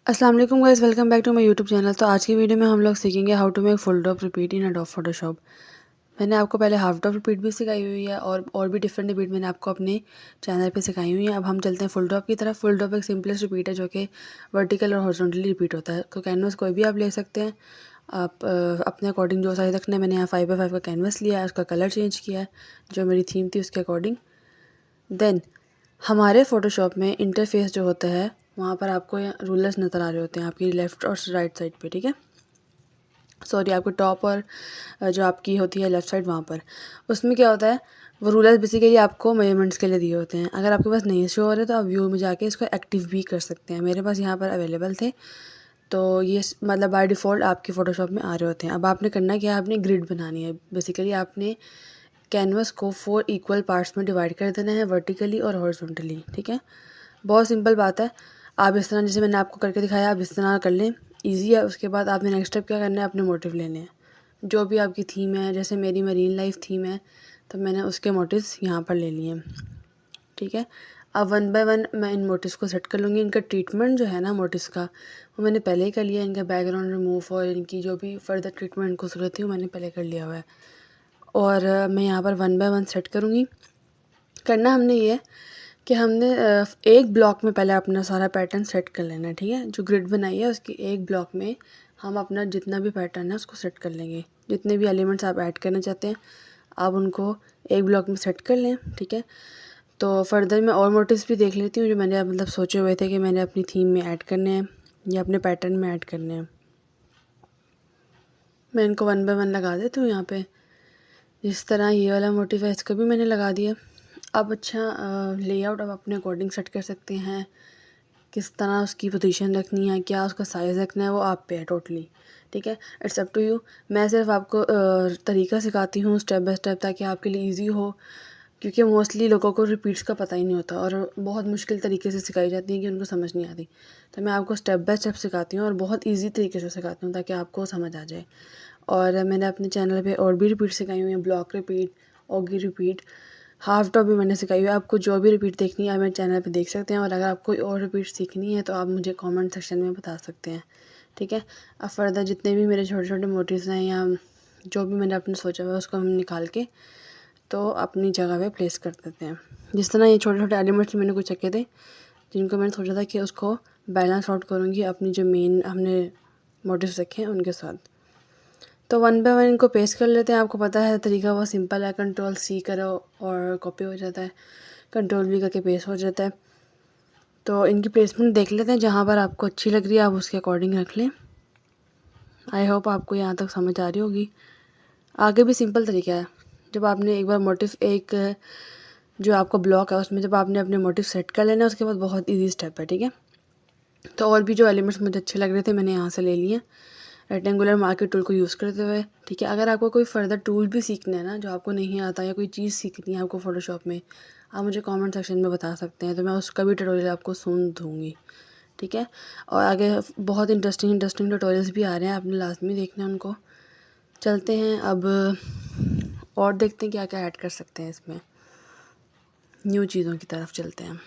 अस्सलाम वालेकुम guys, welcome back to my YouTube channel. तो आज की वीडियो में हम लोग सीखेंगे how to make full drop repeat in Adobe Photoshop. मैंने आपको पहले हाफ ड्रॉप रिपीट भी सिखाई हुई है और भी डिफरेंट रिपीट मैंने आपको अपने चैनल पे सिखाई हुई है। अब हम चलते हैं फुल ड्रॉप की तरफ। फुल ड्रॉप एक सिंपलेस्ट रिपीट है जो कि वर्टिकल और हॉरिजॉन्टली रिपीट होता है। तो कैनवस कोई भी आप ले सकते हैं, आप अपने अकॉर्डिंग जो साइज रखना है। मैंने यहाँ 5x5 का कैनवस लिया है, उसका कलर चेंज किया है जो मेरी थीम थी उसके अकॉर्डिंग। देन हमारे फ़ोटोशॉप में इंटरफेस जो होता है वहाँ पर आपको रूलर्स नज़र आ रहे होते हैं आपकी लेफ़्ट और राइट साइड पे, ठीक है। सॉरी, आपको टॉप और जो आपकी होती है लेफ़्ट साइड वहाँ पर, उसमें क्या होता है, वो रूलर्स बेसिकली आपको मेजरमेंट्स के लिए दिए होते हैं। अगर आपके पास नहीं शो हो रहे तो आप व्यू में जाके इसको एक्टिव भी कर सकते हैं। मेरे पास यहाँ पर अवेलेबल थे, तो ये मतलब बाय डिफ़ॉल्ट आपके फ़ोटोशॉप में आ रहे होते हैं। अब आपने करना क्या है, आपने ग्रिड बनानी है। बेसिकली आपने कैनवस को 4 इक्वल पार्ट्स में डिवाइड कर देना है, वर्टिकली और हॉरिजॉन्टली, ठीक है। बहुत सिंपल बात है। आप इस तरह जैसे मैंने आपको करके दिखाया, आप इस तरह कर लें, ईजी है। उसके बाद आपने नेक्स्ट स्टेप क्या करना है, अपने मोटिव लेने हैं जो भी आपकी थीम है। जैसे मेरी मरीन लाइफ थीम है तो मैंने उसके मोटिव्स यहाँ पर ले लिए, ठीक है। अब 1 बाय 1 मैं इन मोटिव्स को सेट कर लूँगी। इनका ट्रीटमेंट जो है ना मोटिव्स का, वो मैंने पहले ही कर लिया। इनका बैकग्राउंड रिमूव और इनकी जो भी फर्दर ट्रीटमेंट को ज़रूरत थी वो मैंने पहले कर लिया हुआ है। और मैं यहाँ पर 1 बाय 1 सेट करूँगी। करना हमने ये है कि हमने एक ब्लॉक में पहले अपना सारा पैटर्न सेट कर लेना है, ठीक है। जो ग्रिड बनाई है उसकी एक ब्लॉक में हम अपना जितना भी पैटर्न है उसको सेट कर लेंगे। जितने भी एलिमेंट्स आप ऐड करना चाहते हैं आप उनको एक ब्लॉक में सेट कर लें, ठीक है। तो फर्दर मैं और मोटिव्स भी देख लेती हूँ जो मैंने मतलब सोचे हुए थे कि मैंने अपनी थीम में ऐड करने हैं या अपने पैटर्न में ऐड करने हैं। मैं इनको 1 बाय 1 लगा देती हूँ यहाँ पे। जिस तरह ये वाला मोटिव है इसको भी मैंने लगा दिया। अब अच्छा लेआउट अब अपने अकॉर्डिंग सेट कर सकते हैं, किस तरह उसकी पोजीशन रखनी है, क्या उसका साइज़ रखना है, वो आप पे है टोटली, ठीक है। It's up to you. मैं सिर्फ आपको तरीका सिखाती हूँ स्टेप बाय स्टेप, ताकि आपके लिए इजी हो। क्योंकि मोस्टली लोगों को रिपीट्स का पता ही नहीं होता और बहुत मुश्किल तरीके से सिखाई जाती है कि उनको समझ नहीं आती। तो मैं आपको स्टेप बाय स्टेप सिखाती हूँ और बहुत ईजी तरीके से सिखाती हूँ ताकि आपको समझ आ जाए। और मैंने अपने चैनल पे और भी रिपीट सिखाई हुई हैं, block repeat, Oggy repeat, half top भी मैंने सिखाई हुई है। आपको जो भी रिपीट देखनी है आप मेरे चैनल पे देख सकते हैं। और अगर आपको और रिपीट सीखनी है तो आप मुझे कमेंट सेक्शन में बता सकते हैं, ठीक है। अब फर्दर जितने भी मेरे छोटे छोटे मोटिव्स हैं या जो भी मैंने अपने सोचा हुआ है उसको हम निकाल के तो अपनी जगह पे प्लेस कर देते हैं। जिस तरह ये छोटे छोटे एलिमेंट्स मैंने कुछ रखे थे जिनको मैंने सोचा था कि उसको बैलेंस आउट करूँगी अपनी जो मेन हमने मोटिव्स रखे हैं उनके साथ। तो 1 बाय 1 इनको पेस्ट कर लेते हैं। आपको पता है तरीका बहुत सिंपल है, कंट्रोल सी करो और कॉपी हो जाता है, कंट्रोल वी करके पेस्ट हो जाता है। तो इनकी प्लेसमेंट देख लेते हैं, जहाँ पर आपको अच्छी लग रही है आप उसके अकॉर्डिंग रख लें। आई होप आपको यहाँ तक समझ आ रही होगी। आगे भी सिंपल तरीका है। जब आपने एक बार मोटिव एक जो आपका ब्लॉक है उसमें जब आपने अपने मोटिव सेट कर लेना उसके बाद बहुत ईजी स्टेप है, ठीक है। तो और भी जो एलिमेंट्स मुझे अच्छे लग रहे थे मैंने यहाँ से ले लिए रेक्टेंगुलर मार्कर टूल को यूज़ करते हुए, ठीक है। अगर आपको कोई फर्दर टूल भी सीखना है ना जो आपको नहीं आता या कोई चीज़ सीखनी है आपको फ़ोटोशॉप में, आप मुझे कमेंट सेक्शन में बता सकते हैं तो मैं उसका भी ट्यूटोरियल आपको सुन दूँगी, ठीक है। और आगे बहुत इंटरेस्टिंग ट्यूटोरियल्स भी आ रहे हैं, आपने लाजमी देखना है उनको। चलते हैं अब और देखते हैं क्या क्या ऐड कर सकते हैं इसमें, न्यू चीज़ों की तरफ चलते हैं।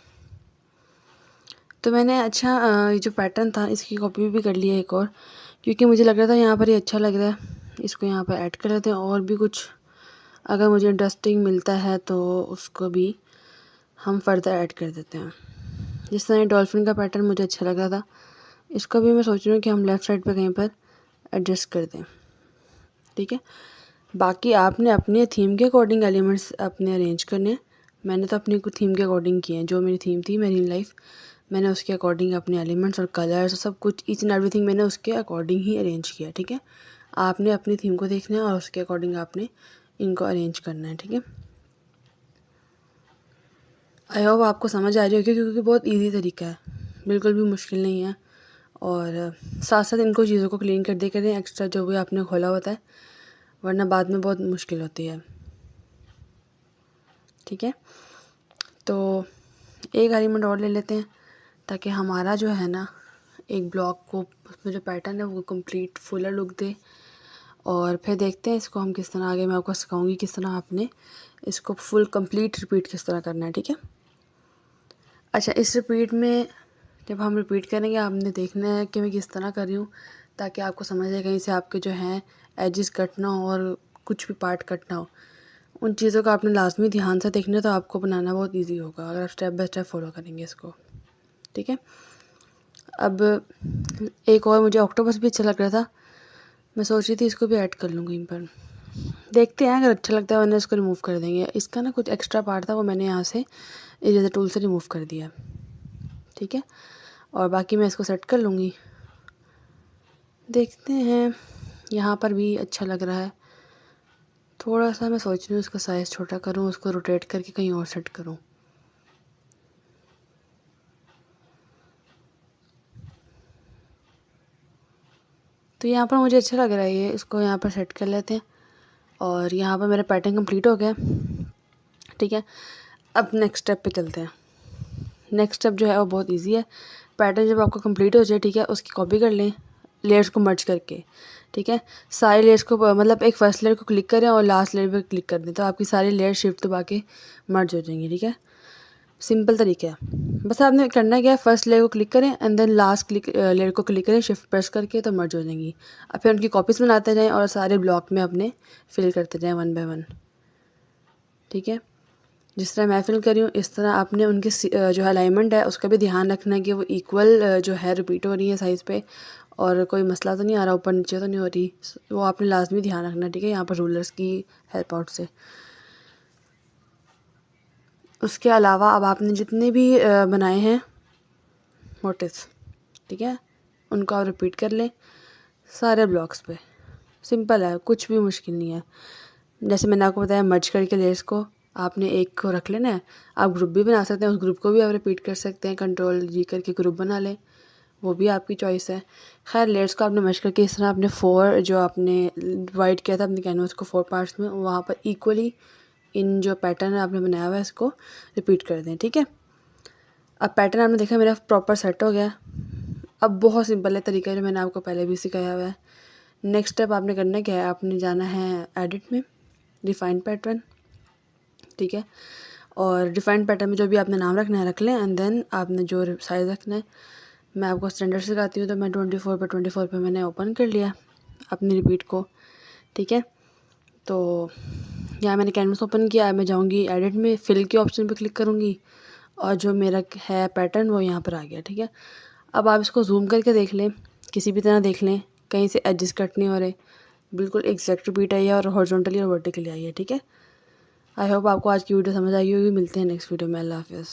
तो मैंने अच्छा ये जो पैटर्न था इसकी कॉपी भी कर ली है एक और, क्योंकि मुझे लग रहा था यहाँ पर ये अच्छा लग रहा है, इसको यहाँ पर ऐड कर लेते हैं। और भी कुछ अगर मुझे इंटरेस्टिंग मिलता है तो उसको भी हम फर्दर ऐड कर देते हैं। जिस तरह डॉल्फिन का पैटर्न मुझे अच्छा लग रहा था, इसको भी मैं सोच रही हूँ कि हम लेफ़्ट साइड पर कहीं पर एडजस्ट कर दें, ठीक है। बाकी आपने अपने थीम के अकॉर्डिंग एलिमेंट्स अपने अरेंज करने हैं। मैंने तो अपनी थीम के अकॉर्डिंग किए हैं, जो मेरी थीम थी मेरी लाइफ, मैंने उसके अकॉर्डिंग अपने एलिमेंट्स और कलर्स और सब कुछ ईच एंड एवरीथिंग मैंने उसके अकॉर्डिंग ही अरेंज किया, ठीक है। आपने अपनी थीम को देखना है और उसके अकॉर्डिंग आपने इनको अरेंज करना है, ठीक है। आई होप आपको समझ आ रही होगी क्योंकि बहुत इजी तरीका है, बिल्कुल भी मुश्किल नहीं है। और साथ साथ इनको चीज़ों को क्लीन कर दे करें एक्स्ट्रा जो भी आपने खोला होता है, वरना बाद में बहुत मुश्किल होती है, ठीक है। तो एक एलिमेंट और ले लेते हैं ताकि हमारा जो है ना एक ब्लॉक को उसमें जो पैटर्न है वो कंप्लीट फुलर लुक दे। और फिर देखते हैं इसको हम किस तरह, आगे मैं आपको सिखाऊंगी किस तरह आपने इसको फुल कंप्लीट रिपीट किस तरह करना है, ठीक है। अच्छा, इस रिपीट में जब हम रिपीट करेंगे आपने देखना है कि मैं किस तरह कर रही हूँ, ताकि आपको समझ आए कहीं से आपके जो हैं एजेस कट ना हो और कुछ भी पार्ट कट ना हो। उन चीज़ों का आपने लाजमी ध्यान से देखना है, तो आपको बनाना बहुत ईजी होगा अगर आप स्टेप बाय स्टेप फॉलो करेंगे इसको। ठीक है, अब एक और मुझे ऑक्टोपस भी अच्छा लग रहा था, मैं सोच रही थी इसको भी ऐड कर लूँगी इन पर। देखते हैं, अगर अच्छा लगता है वरना इसको रिमूव कर देंगे। इसका ना कुछ एक्स्ट्रा पार्ट था, वो मैंने यहाँ से इरेजर टूल से रिमूव कर दिया। ठीक है, और बाकी मैं इसको सेट कर लूँगी। देखते हैं, यहाँ पर भी अच्छा लग रहा है। थोड़ा सा मैं सोच रही हूँ इसका साइज़ छोटा करूँ, उसको रोटेट करके कहीं और सेट करूँ। तो यहाँ पर मुझे अच्छा लग रहा है ये, इसको यहाँ पर सेट कर लेते हैं। और यहाँ पर मेरा पैटर्न कंप्लीट हो गया। ठीक है, अब नेक्स्ट स्टेप पे चलते हैं। नेक्स्ट स्टेप जो है वो बहुत इजी है। पैटर्न जब आपका कंप्लीट हो जाए, ठीक है, उसकी कॉपी कर लें लेयर्स को मर्ज करके। ठीक है, सारी लेयर्स को मतलब एक फर्स्ट लेयर को क्लिक करें और लास्ट लेयर पे क्लिक कर दें, तो आपकी सारी लेयर शिफ्ट दबा के मर्ज हो जाएंगी। ठीक है, सिंपल तरीका है। बस आपने करना क्या है, फर्स्ट लेयर को क्लिक करें एंड देन लास्ट लेयर को क्लिक करें, शिफ्ट प्रेस करके, तो मर्ज हो जाएंगी। अब फिर उनकी कॉपीज़ बनाते जाएँ और सारे ब्लॉक में अपने फिल करते जाएँ वन बाय वन। ठीक है, जिस तरह मैं फिल कर रही हूँ इस तरह आपने उनकी जो अलाइनमेंट है उसका भी ध्यान रखना है कि वो इक्वल जो है रिपीट हो रही है साइज़ पे, और कोई मसला तो नहीं आ रहा, ऊपर नीचे तो नहीं हो रही, वो आपने लाजमी ध्यान रखना है। ठीक है, यहाँ पर रूलर्स की हेल्प आउट से। उसके अलावा अब आपने जितने भी बनाए हैं मोटिव्स, ठीक है, उनको आप रिपीट कर लें सारे ब्लॉक्स पे। सिंपल है, कुछ भी मुश्किल नहीं है। जैसे मैंने आपको बताया, मर्ज करके लेयर्स को आपने एक को रख लेना है। आप ग्रुप भी बना सकते हैं, उस ग्रुप को भी आप रिपीट कर सकते हैं, कंट्रोल-G करके ग्रुप बना लें, वो भी आपकी चॉइस है। खैर, लेयर्स को आपने मर्ज करके इस तरह आपने 4 जो आपने डिवाइड किया था अपने कैनवास को 4 पार्ट्स में, वहाँ पर इक्वली इन जो पैटर्न है आपने बनाया हुआ है इसको रिपीट कर दें। ठीक है, अब पैटर्न आपने देखा मेरा प्रॉपर सेट हो गया। अब बहुत सिंपल है तरीका, जो मैंने आपको पहले भी सिखाया हुआ है। नेक्स्ट स्टेप आपने करना क्या है, आपने जाना है एडिट में, डिफाइन पैटर्न। ठीक है, और डिफाइन पैटर्न में जो भी आपने नाम रखना है रख लें एंड देन आपने जो साइज़ रखना है, मैं आपको स्टैंडर्ड सिखाती हूँ, तो मैं 24 पे मैंने ओपन कर लिया अपनी रिपीट को। ठीक है, तो यहाँ मैंने कैनवस ओपन किया, मैं जाऊँगी एडिट में, फिल के ऑप्शन पे क्लिक करूँगी और जो मेरा है पैटर्न वो यहाँ पर आ गया। ठीक है, अब आप इसको जूम करके देख लें, किसी भी तरह देख लें, कहीं से एडजस्ट कट नहीं हो रहे, बिल्कुल एग्जैक्ट रिपीट आई है और हॉरिजॉन्टली और वर्टिकली आई है। ठीक है, आई होप आपको आज की वीडियो समझ आई होगी। मिलते हैं नेक्स्ट वीडियो में। अल्लाह हाफ़िज़।